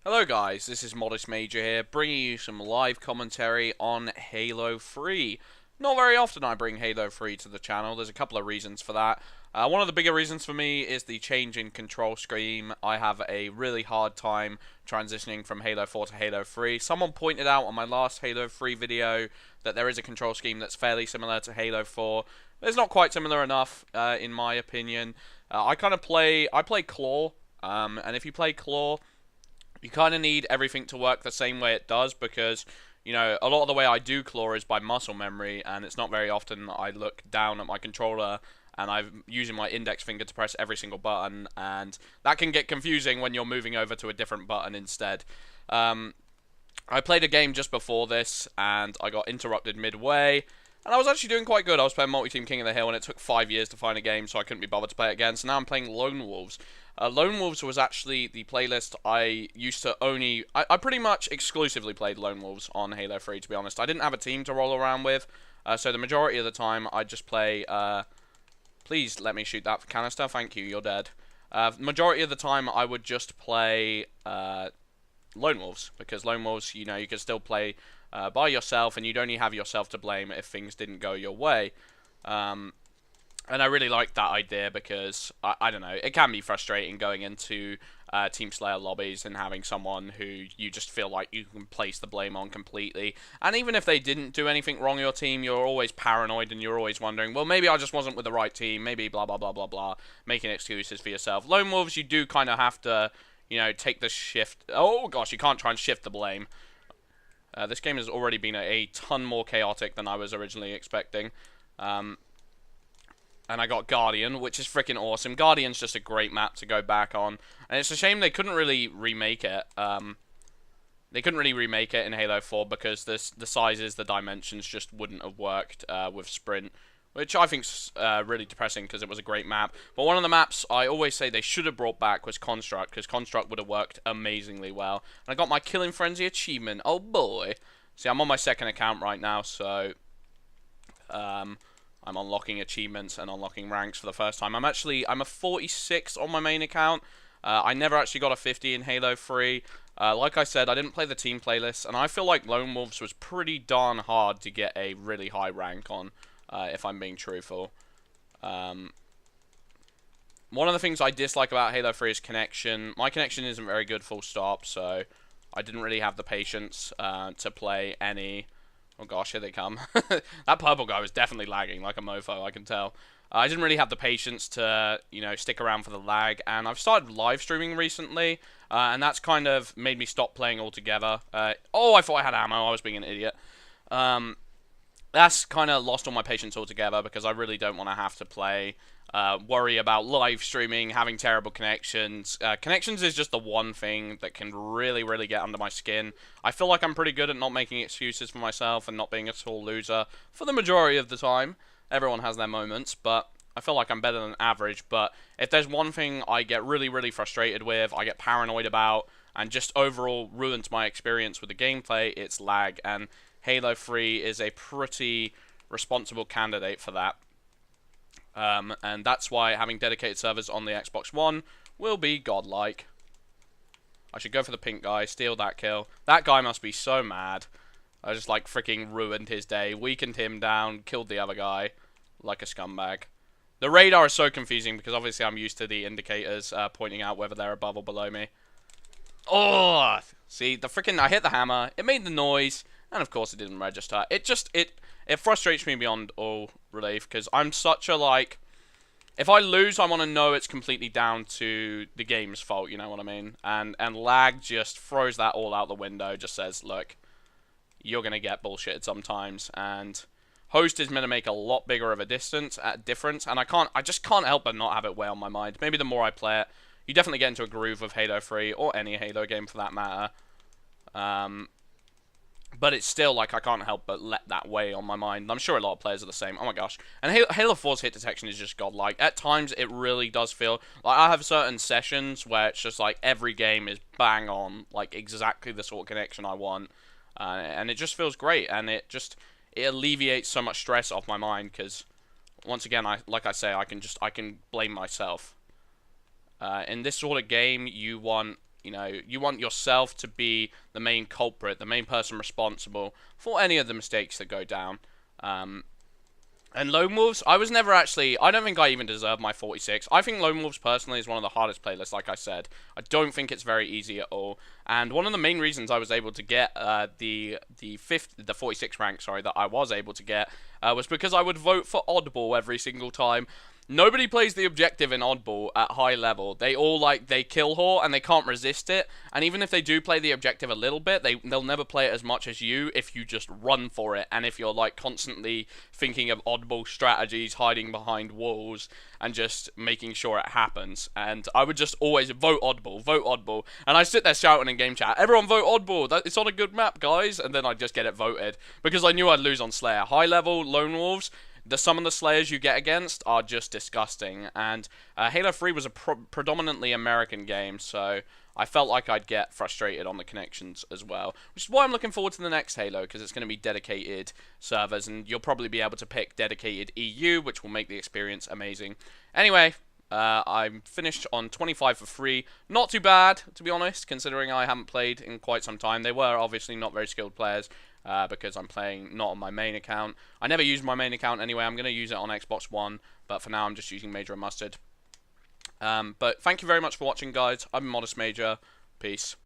Hello guys, this is Modest Major here, bringing you some live commentary on Halo 3. Not very often I bring Halo 3 to the channel, there's a couple of reasons for that. One of the bigger reasons for me is the change in control scheme. I have a really hard time transitioning from Halo 4 to Halo 3. Someone pointed out on my last Halo 3 video that there is a control scheme that's fairly similar to Halo 4. It's not quite similar enough, in my opinion. I play Claw, and if you play Claw, you kind of need everything to work the same way it does because, a lot of the way I do claw is by muscle memory, and it's not very often I look down at my controller and I'm using my index finger to press every single button, and that can get confusing when you're moving over to a different button instead. I played a game just before this, and I got interrupted midway, and I was actually doing quite good. I was playing Multi-Team King of the Hill, and it took 5 years to find a game, so I couldn't be bothered to play it again. So now I'm playing Lone Wolves. Lone Wolves was actually the playlist I used to only... I pretty much exclusively played Lone Wolves on Halo 3, to be honest. I didn't have a team to roll around with, so the majority of the time I'd just play... please let me shoot that canister. Thank you, you're dead. Majority of the time I would just play Lone Wolves, because Lone Wolves, you can still play by yourself, and you'd only have yourself to blame if things didn't go your way. And I really like that idea because, I don't know, it can be frustrating going into Team Slayer lobbies and having someone who you just feel like you can place the blame on completely. And even if they didn't do anything wrong in your team, you're always paranoid and you're always wondering, well, maybe I just wasn't with the right team, maybe blah, blah, blah, blah, blah, making excuses for yourself. Lone Wolves, you do kind of have to, take the shift. Oh, gosh, you can't try and shift the blame. This game has already been a ton more chaotic than I was originally expecting. And I got Guardian, which is freaking awesome. Guardian's just a great map to go back on. And it's a shame they couldn't really remake it. They couldn't really remake it in Halo 4 because the sizes, the dimensions just wouldn't have worked with Sprint. Which I think's really depressing because it was a great map. But one of the maps I always say they should have brought back was Construct, because Construct would have worked amazingly well. And I got my Killing Frenzy achievement. Oh boy. See, I'm on my second account right now, so... I'm unlocking achievements and unlocking ranks for the first time. I'm a 46 on my main account. I never actually got a 50 in Halo 3. Like I said, I didn't play the team playlist, and I feel like Lone Wolves was pretty darn hard to get a really high rank on, if I'm being truthful. One of the things I dislike about Halo 3 is connection. My connection isn't very good, full stop, so I didn't really have the patience to play any... Oh gosh, here they come. That purple guy was definitely lagging like a mofo, I can tell. I didn't really have the patience to, stick around for the lag, and I've started live streaming recently, and that's kind of made me stop playing altogether. Oh, I thought I had ammo, I was being an idiot. That's kind of lost all my patience altogether, because I really don't want to have to play, worry about live streaming, having terrible connections. Connections is just the one thing that can really, really get under my skin. I feel like I'm pretty good at not making excuses for myself and not being a sore loser for the majority of the time. Everyone has their moments, but I feel like I'm better than average. But if there's one thing I get really, really frustrated with, I get paranoid about, and just overall ruins my experience with the gameplay, it's lag. And Halo 3 is a pretty responsible candidate for that. And that's why having dedicated servers on the Xbox One will be godlike. I should go for the pink guy, steal that kill. That guy must be so mad. I just, freaking ruined his day, weakened him down, killed the other guy like a scumbag. The radar is so confusing because obviously I'm used to the indicators pointing out whether they're above or below me. Oh! See, I hit the hammer, it made the noise, and of course it didn't register. It frustrates me beyond all relief, because I'm such a, if I lose, I want to know it's completely down to the game's fault, you know what I mean? And lag just throws that all out the window, just says, look, you're going to get bullshitted sometimes, and host is going to make a lot bigger of a difference, and I just can't help but not have it weigh on my mind. Maybe the more I play it, you definitely get into a groove of Halo 3, or any Halo game for that matter. But it's still, I can't help but let that weigh on my mind. I'm sure a lot of players are the same. Oh my gosh. And Halo 4's hit detection is just godlike. At times, it really does feel... I have certain sessions where it's just, every game is bang on. Exactly the sort of connection I want. And it just feels great. And it alleviates so much stress off my mind. Because, once again, like I say, I can blame myself. In this sort of game, you want You know, you want yourself to be the main culprit, the main person responsible for any of the mistakes that go down. And Lone Wolves, I was never actually, I don't think I even deserve my 46. I think Lone Wolves personally is one of the hardest playlists, like I said. I don't think it's very easy at all. And one of the main reasons I was able to get the 46 rank, sorry, that I was able to get, was because I would vote for Oddball every single time. Nobody plays the objective in Oddball at high level. They all, like, they kill whore and they can't resist it. And even if they do play the objective a little bit, they'll never play it as much as you if you just run for it. And if you're, like, constantly thinking of Oddball strategies, hiding behind walls, and just making sure it happens. And I would just always vote Oddball. And I sit there shouting in game chat, everyone vote Oddball, it's on a good map, guys. And then I'd just get it voted because I knew I'd lose on Slayer. High level, Lone Wolves, some of the Slayers you get against are just disgusting, and Halo 3 was a predominantly American game, so I felt like I'd get frustrated on the connections as well, which is why I'm looking forward to the next Halo, because it's going to be dedicated servers, and you'll probably be able to pick dedicated EU, which will make the experience amazing. Anyway, I'm finished on 25 for free. Not too bad, to be honest, considering I haven't played in quite some time. They were obviously not very skilled players, because I'm playing not on my main account. I never use my main account anyway. I'm going to use it on Xbox One, but for now I'm just using Major and Mustard. But thank you very much for watching, guys. I'm Modest Major. Peace.